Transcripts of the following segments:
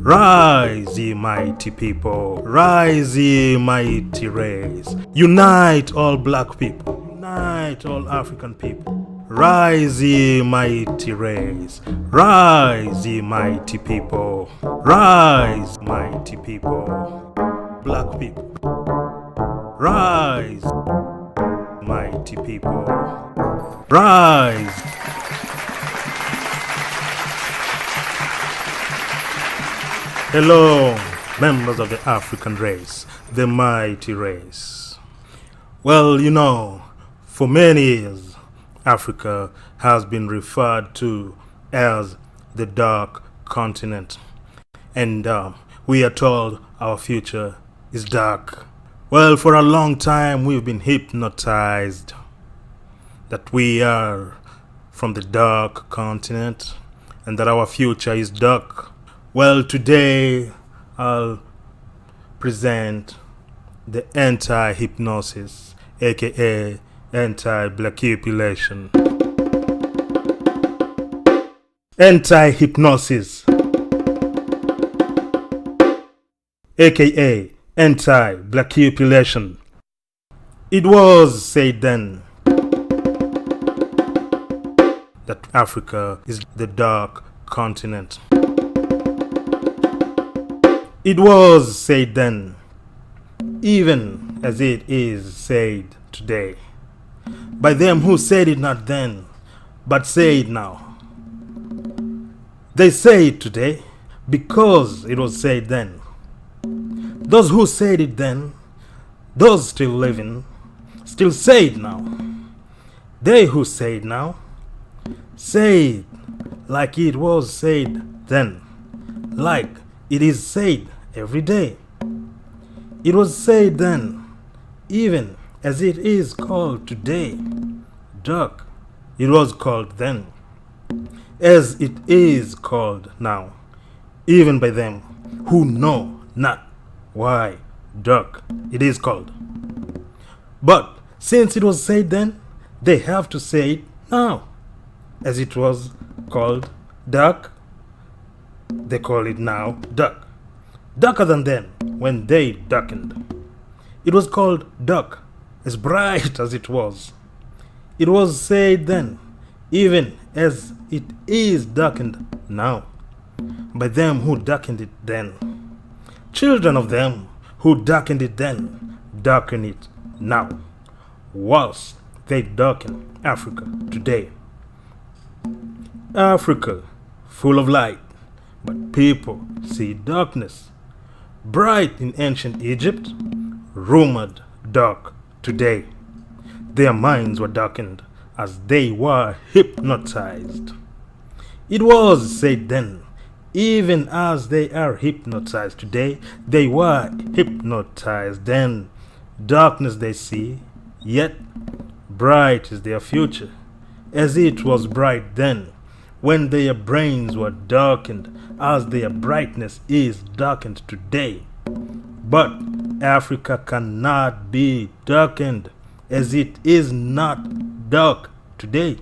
Rise, ye mighty people, rise, ye mighty race. Unite all black people, unite all African people. Rise, ye mighty race, rise, ye mighty people, rise, mighty people, black people. Rise, mighty people, rise. Hello, members of the African race, the mighty race. Well, you know, for many years, Africa has been referred to as the dark continent. And we are told our future is dark. Well, for a long time, we've been hypnotized that we are from the dark continent and that our future is dark. Well, today I'll present the Anti Hypnosis, aka anti-blackupulation. Anti Hypnosis, aka anti-blackupulation. It was said then that Africa is the dark continent. It was said then, even as it is said today, by them who said it not then, but say it now. They say it today because it was said then. Those who said it then, those still living, still say it now. They who say it now, say it like it was said then, like it is said every day. It was said then, even as it is called today, dark. It was called then, as it is called now, even by them who know not why dark it is called. But since it was said then, they have to say it now, as it was called dark. They call it now dark. Darker than then, when they darkened. It was called dark, as bright as it was. It was said then, even as it is darkened now, by them who darkened it then. Children of them who darkened it then, darken it now, whilst they darken Africa today. Africa, full of light, but people see darkness. Bright in ancient Egypt, rumored dark today. Their minds were darkened as they were hypnotized. It was said then, even as they are hypnotized today, they were hypnotized then. Darkness they see, yet bright is their future, as it was bright then, when their brains were darkened, as their brightness is darkened today. But Africa cannot be darkened, as it is not dark today.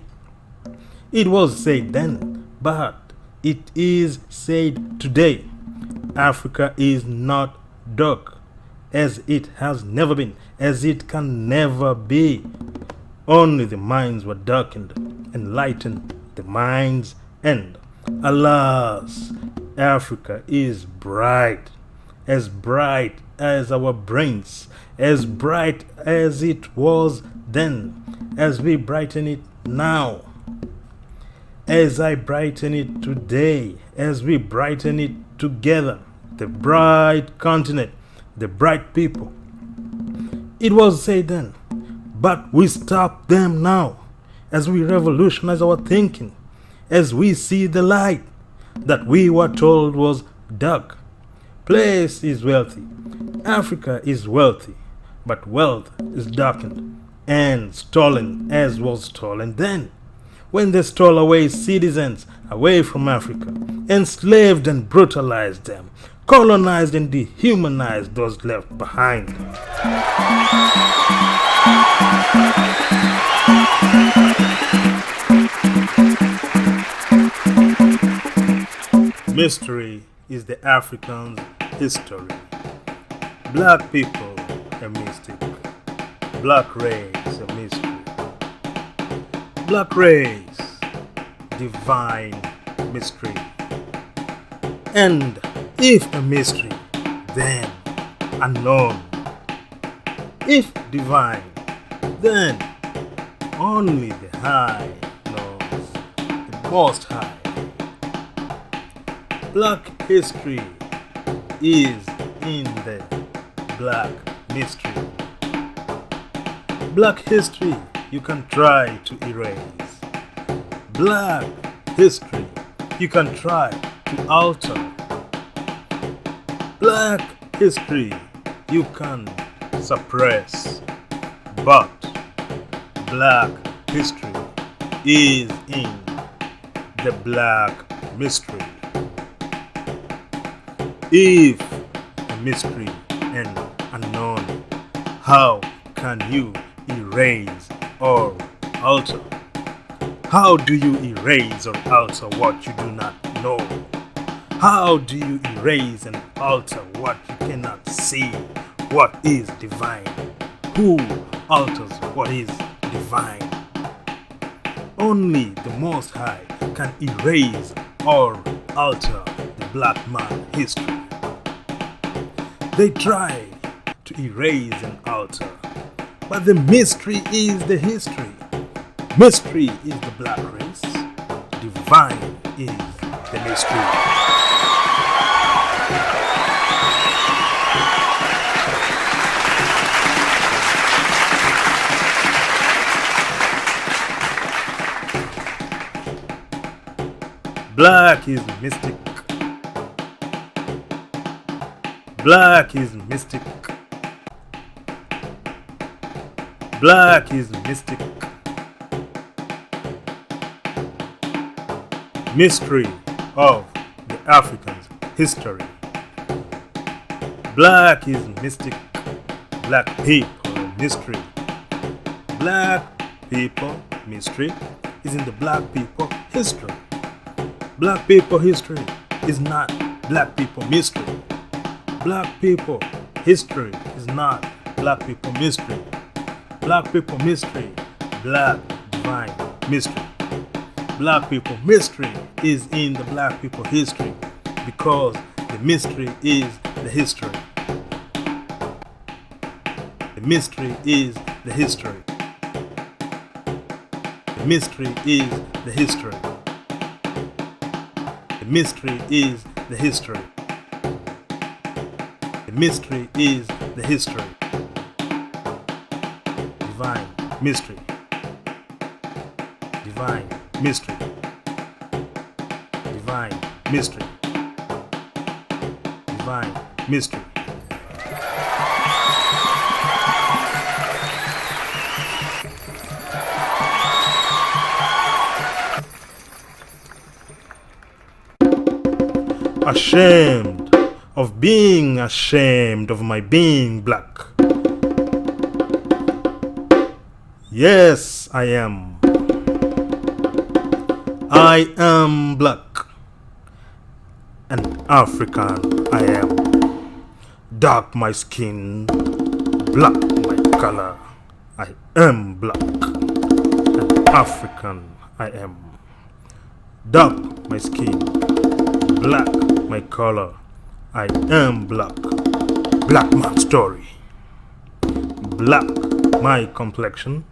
It was said then, but it is said today. Africa is not dark, as it has never been, as it can never be. Only the minds were darkened, enlightened the minds, and alas, Africa is bright as our brains, as bright as it was then, as we brighten it now, as I brighten it today, as we brighten it together, the bright continent, the bright people. It was said then, but we stop them now, as we revolutionize our thinking, as we see the light that we were told was dark. Place is wealthy, Africa is wealthy, but wealth is darkened and stolen as was stolen then, when they stole away citizens away from Africa, enslaved and brutalized them, colonized and dehumanized those left behind. Mystery is the African's history. Black people, a mystic. Black race, a mystery. Black race, divine mystery. And if a mystery, then unknown. If divine, then only the high knows, the most high. Black history is in the black mystery. Black history you can try to erase. Black history you can try to alter. Black history you can suppress. But black history is in the black mystery. If a mystery and unknown, how can you erase or alter? How do you erase or alter what you do not know? How do you erase and alter what you cannot see? What is divine? Who alters what is divine? Only the Most High can erase or alter the black man history. They try to erase and alter, but the mystery is the history. Mystery is the black race. Divine is the mystery. Black is mystic. Black is mystic. Black is mystic. Mystery of the African's history. Black is mystic. Black people mystery. Black people mystery is in the black people history. Black people history is not black people mystery. Black people history is not black people mystery. Black people mystery, black divine mystery. Black people mystery is in the black people history because the mystery is the history. The mystery is the history. The mystery is the history. The mystery is the history. The mystery is the history. Divine mystery. Divine mystery. Divine mystery. Divine mystery. Ashamed of being ashamed of my being black. Yes, I am. I am black. An African I am. Dark my skin, black my color. I am black. An African I am. Dark my skin, black my color. I am black. Black man story. Black my complexion.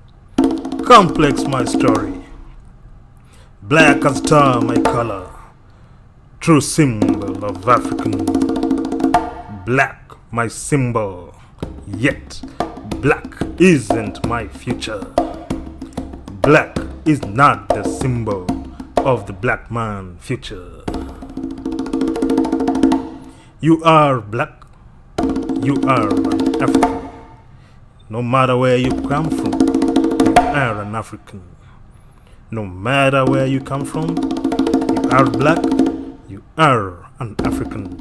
Complex my story. Black as star my color. True symbol of African. Black my symbol. Yet black isn't my future. Black is not the symbol of the black man future. You are black. You are an African. No matter where you come from, you are an African. No matter where you come from, you are black. You are an African.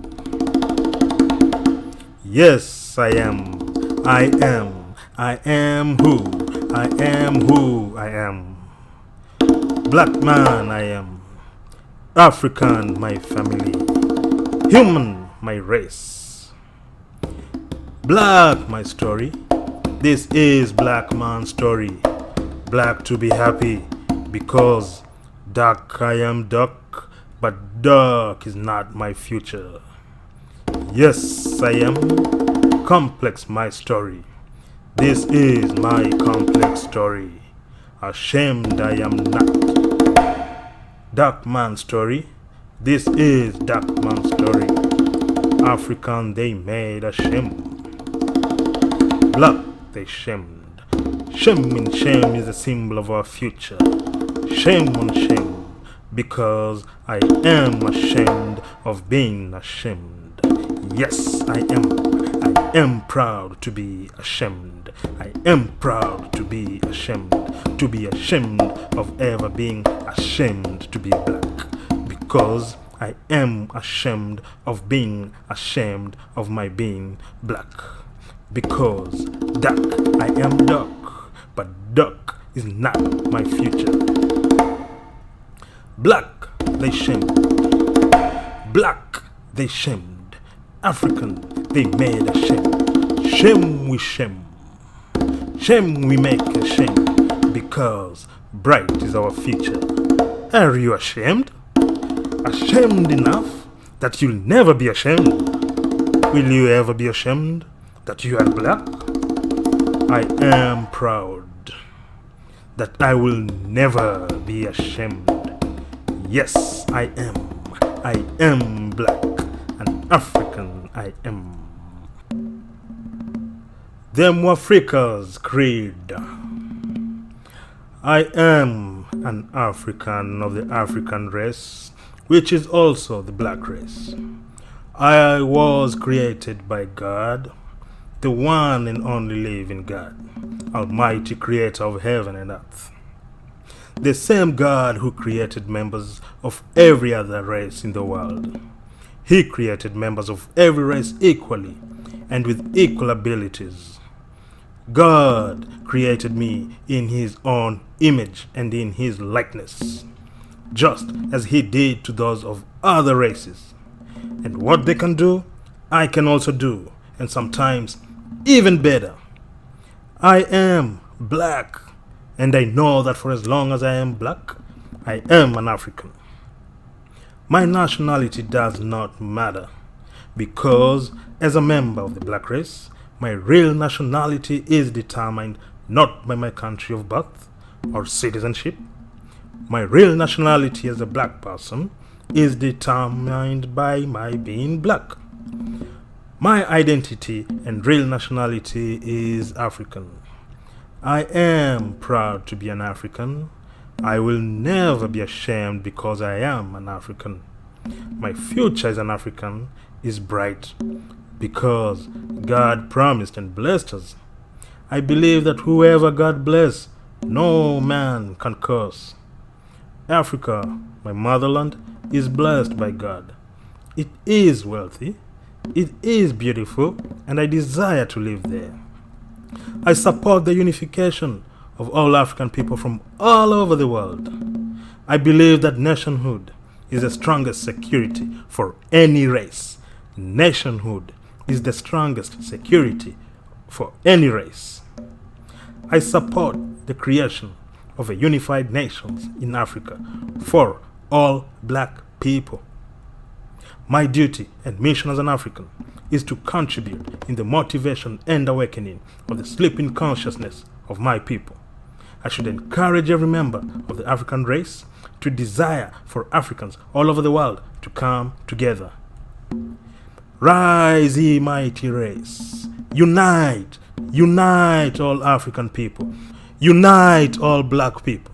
Yes, I am. I am. I am who. I am who I am. Black man I am. African my family. Human, my race. Black, my story. This is black man's story. Black to be happy, because dark I am dark, but dark is not my future. Yes, I am complex, my story. This is my complex story. Ashamed I am not. Dark man's story. This is dark man's story. African they made ashamed. Black they shamed. Shame in shame is a symbol of our future. Shame on shame, because I am ashamed of being ashamed. Yes, I am proud to be ashamed. I am proud to be ashamed. To be ashamed of ever being ashamed to be black. Because I am ashamed of being ashamed of my being black. Because dark, I am dark, but dark is not my future. Black, they shamed. Black, they shamed. African, they made a shame. Shame we shame. Shame we make a shame, because bright is our future. Are you ashamed? Ashamed enough that you'll never be ashamed? Will you ever be ashamed that you are black? I am proud that I will never be ashamed. Yes, I am. I am black, an African I am. Them Africa's creed. I am an African of the African race, which is also the black race. I was created by God, the one and only living God, Almighty Creator of heaven and earth. The same God who created members of every other race in the world. He created members of every race equally and with equal abilities. God created me in His own image and in His likeness, just as He did to those of other races. And what they can do, I can also do, and sometimes even better. I am black, and I know that for as long as I am black, I am an African. My nationality does not matter, because as a member of the black race, my real nationality is determined not by my country of birth or citizenship. My real nationality as a black person is determined by my being black. My identity and real nationality is African. I am proud to be an African. I will never be ashamed because I am an African. My future as an African is bright because God promised and blessed us. I believe that whoever God bless, no man can curse. Africa, my motherland, is blessed by God. It is wealthy, it is beautiful, and I desire to live there. I support the unification of all African people from all over the world. I believe that nationhood is the strongest security for any race. Nationhood is the strongest security for any race. I support the creation of a unified nations in Africa for all black people. My duty and mission as an African is to contribute in the motivation and awakening of the sleeping consciousness of my people. I should encourage every member of the African race to desire for Africans all over the world to come together. Rise, ye mighty race. Unite, unite all African people. Unite all black people.